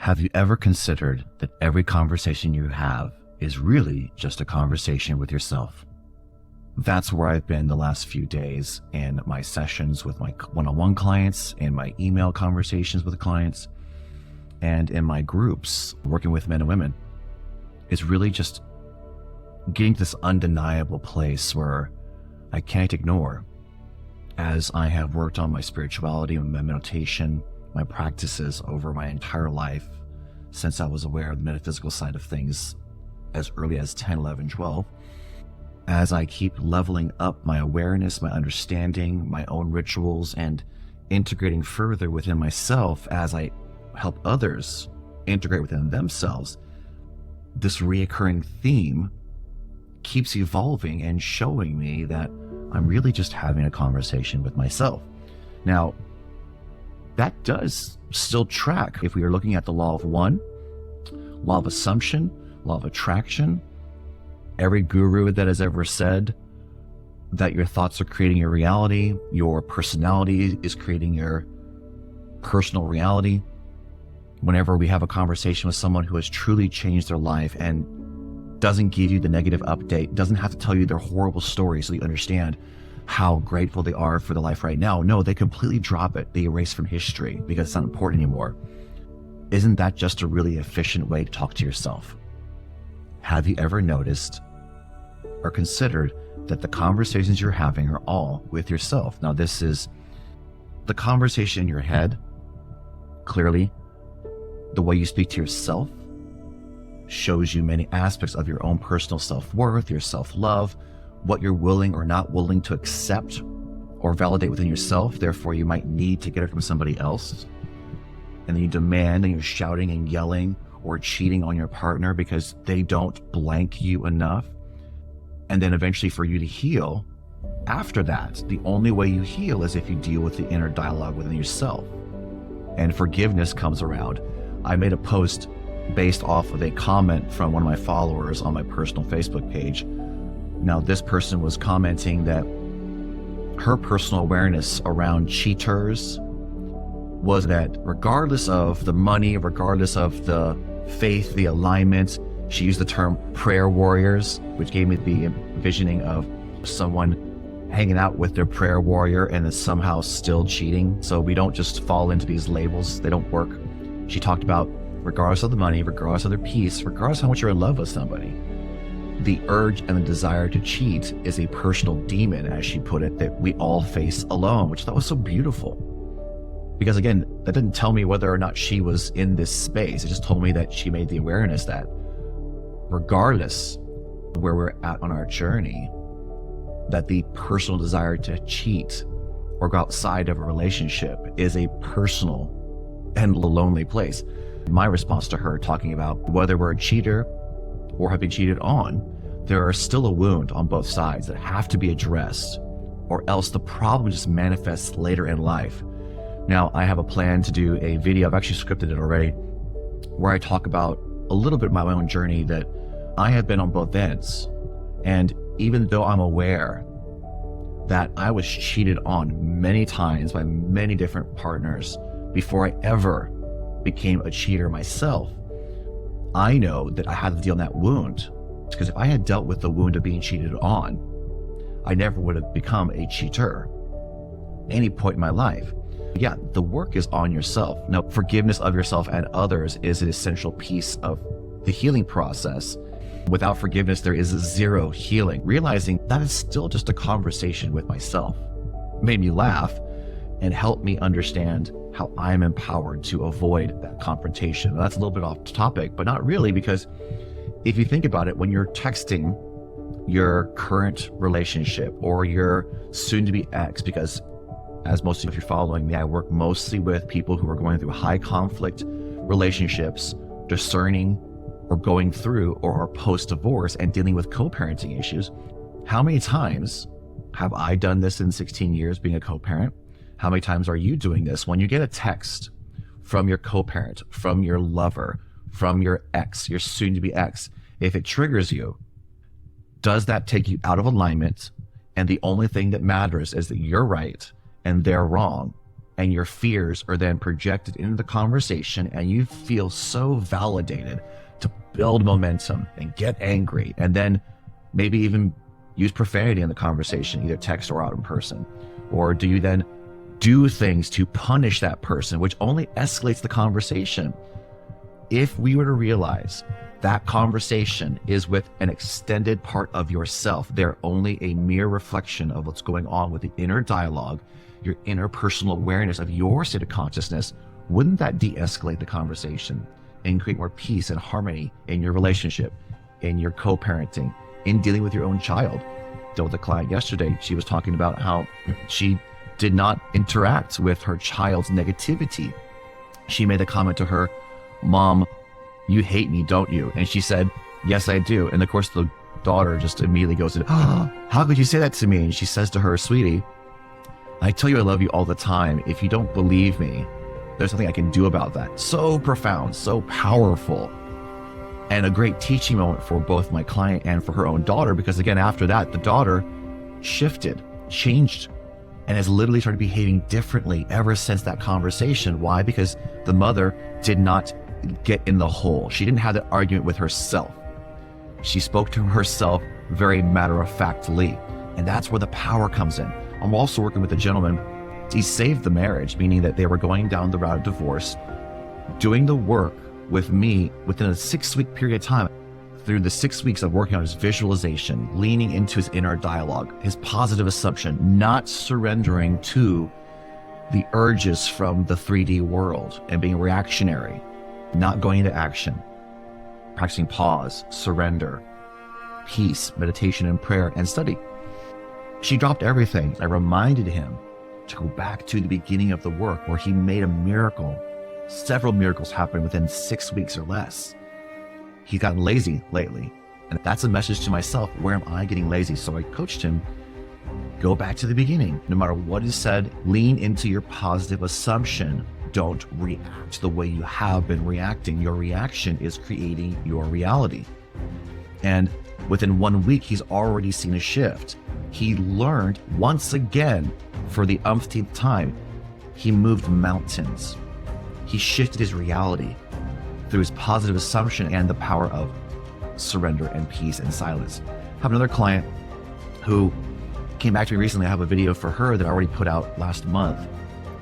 Have you ever considered that every conversation you have is really just a conversation with yourself? That's where I've been the last few days in my sessions with my one-on-one clients, in my email conversations with clients, and in my groups working with men and women. It's really just getting to this undeniable place where I can't ignore, as I have worked on my spirituality and my meditation, my practices over my entire life since I was aware of the metaphysical side of things as early as 10, 11, 12. As I keep leveling up my awareness, my understanding, my own rituals, and integrating further within myself as I help others integrate within themselves, this reoccurring theme keeps evolving and showing me that I'm really just having a conversation with myself. Now, that does still track if we are looking at the law of one, law of assumption, law of attraction. Every guru that has ever said that your thoughts are creating your reality, your personality is creating your personal reality. Whenever we have a conversation with someone who has truly changed their life and doesn't give you the negative update, doesn't have to tell you their horrible story so you understand how grateful they are for the life right now. No, they completely drop it. They erase from history because it's not important anymore. Isn't that just a really efficient way to talk to yourself? Have you ever noticed or considered that the conversations you're having are all with yourself? Now, this is the conversation in your head. Clearly, the way you speak to yourself shows you many aspects of your own personal self-worth, your self-love, what you're willing or not willing to accept or validate within yourself. Therefore, you might need to get it from somebody else. And then you demand and you're shouting and yelling or cheating on your partner because they don't blank you enough. And then eventually for you to heal, after that, the only way you heal is if you deal with the inner dialogue within yourself. And forgiveness comes around. I made a post based off of a comment from one of my followers on my personal Facebook page. Now, this person was commenting that her personal awareness around cheaters was that regardless of the money, regardless of the faith, the alignment, she used the term prayer warriors, which gave me the envisioning of someone hanging out with their prayer warrior and is somehow still cheating. So we don't just fall into these labels. They don't work. She talked about regardless of the money, regardless of their peace, regardless of how much you're in love with somebody, the urge and the desire to cheat is a personal demon, as she put it, that we all face alone, which I thought was so beautiful. Because again, that didn't tell me whether or not she was in this space. It just told me that she made the awareness that regardless of where we're at on our journey, that the personal desire to cheat or go outside of a relationship is a personal and lonely place. My response to her talking about whether we're a cheater or have been cheated on, there are still a wound on both sides that have to be addressed, or else the problem just manifests later in life. Now, I have a plan to do a video, I've actually scripted it already, where I talk about a little bit of my own journey that I have been on both ends. And even though I'm aware that I was cheated on many times by many different partners before I ever became a cheater myself, I know that I had to deal with that wound, because if I had dealt with the wound of being cheated on, I never would have become a cheater at any point in my life. Yeah, the work is on yourself. Now, forgiveness of yourself and others is an essential piece of the healing process. Without forgiveness, there is zero healing. Realizing that is still just a conversation with myself made me laugh and helped me understand how I'm empowered to avoid that confrontation. That's a little bit off topic, but not really, because if you think about it, when you're texting your current relationship or your soon-to-be ex, because as most of you are following me, I work mostly with people who are going through high conflict relationships, discerning or going through or are post-divorce and dealing with co-parenting issues. How many times have I done this in 16 years being a co-parent? How many times are you doing this? When you get a text from your co-parent, from your lover, from your ex, your soon-to-be ex, if it triggers you, does that take you out of alignment? And the only thing that matters is that you're right and they're wrong. and your fears are then projected into the conversation, and you feel so validated to build momentum and get angry, and then maybe even use profanity in the conversation, either text or out in person? Or do you then do things to punish that person, which only escalates the conversation? If we were to realize that conversation is with an extended part of yourself, they're only a mere reflection of what's going on with the inner dialogue, your interpersonal awareness of your state of consciousness, wouldn't that de-escalate the conversation and create more peace and harmony in your relationship, in your co-parenting, in dealing with your own child? Dealt with a client yesterday. She was talking about how she did not interact with her child's negativity. She made a comment to her, "Mom, you hate me, don't you?" And she said, "Yes, I do." And of course, the daughter just immediately goes, "Oh, how could you say that to me?" And she says to her, "Sweetie, I tell you I love you all the time. If you don't believe me, there's nothing I can do about that." So profound, so powerful, and a great teaching moment for both my client and for her own daughter, because again, after that, the daughter shifted, changed, and has literally started behaving differently ever since that conversation. Why? Because the mother did not get in the hole. She didn't have that argument with herself. She spoke to herself very matter-of-factly, and that's where the power comes in. I'm also working with a gentleman. He saved the marriage, meaning that they were going down the route of divorce, doing the work with me within a 6-week period of time. Through the 6 weeks of working on his visualization, leaning into his inner dialogue, his positive assumption, not surrendering to the urges from the 3D world and being reactionary, not going into action, practicing pause, surrender, peace, meditation and prayer, and study. She dropped everything. I reminded him to go back to the beginning of the work where he made a miracle. Several miracles happened within 6 weeks or less. He's gotten lazy lately. And that's a message to myself. Where am I getting lazy? So I coached him, go back to the beginning. No matter what is said, lean into your positive assumption. Don't react the way you have been reacting. Your reaction is creating your reality. And within 1 week, he's already seen a shift. He learned once again, for the umpteenth time, he moved mountains. He shifted his reality through his positive assumption and the power of surrender and peace and silence. I have another client who came back to me recently. I have a video for her that I already put out last month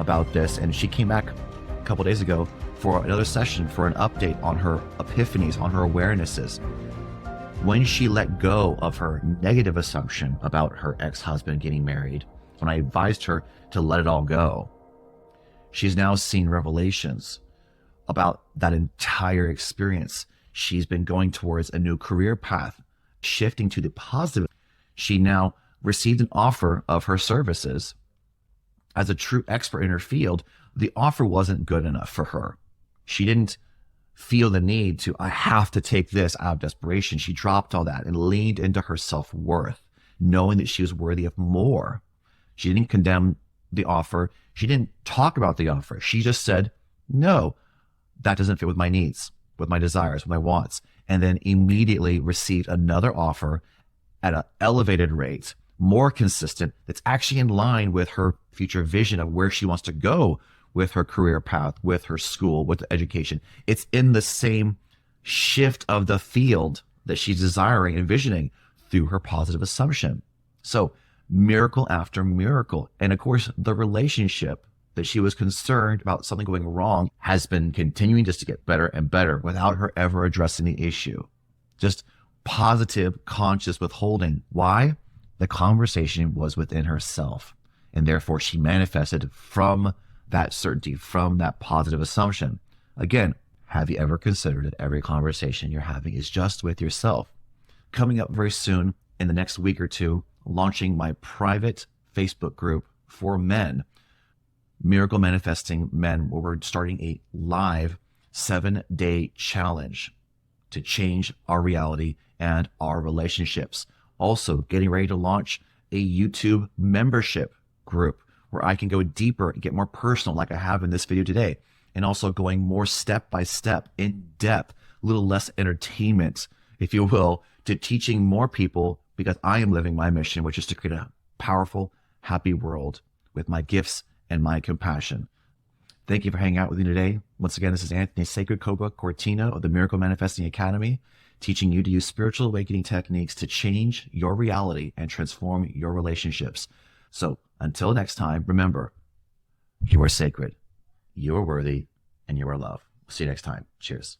about this, and she came back a couple days ago for another session for an update on her epiphanies, on her awarenesses. When she let go of her negative assumption about her ex-husband getting married, when I advised her to let it all go, she's now seen revelations about that entire experience. She's been going towards a new career path, shifting to the positive. She now received an offer of her services. As a true expert in her field, the offer wasn't good enough for her. She didn't feel the need to, I have to take this out of desperation. She dropped all that and leaned into her self-worth, knowing that she was worthy of more. She didn't condemn the offer. She didn't talk about the offer. She just said, no, that doesn't fit with my needs, with my desires, with my wants. And then immediately received another offer at an elevated rate, more consistent, that's actually in line with her future vision of where she wants to go with her career path, with her school, with the education. It's in the same shift of the field that she's desiring, envisioning through her positive assumption. So miracle after miracle. And of course, the relationship that she was concerned about something going wrong has been continuing just to get better and better without her ever addressing the issue. Just positive, conscious withholding. Why? The conversation was within herself. And therefore she manifested from that certainty, from that positive assumption. Again, have you ever considered that every conversation you're having is just with yourself? Coming up very soon, in the next week or two, launching my private Facebook group for men, Miracle Manifesting Men, where we're starting a live 7-day challenge to change our reality and our relationships. Also, getting ready to launch a YouTube membership group where I can go deeper and get more personal like I have in this video today. And also going more step by step, in depth, a little less entertainment, if you will, to teaching more people, because I am living my mission, which is to create a powerful, happy world with my gifts and my compassion. Thank you for hanging out with me today. Once again, this is Anthony Sacred Cobra Cortino of the Miracle Manifesting Academy, teaching you to use spiritual awakening techniques to change your reality and transform your relationships. So until next time, remember, you are sacred, you are worthy, and you are loved. See you next time. Cheers.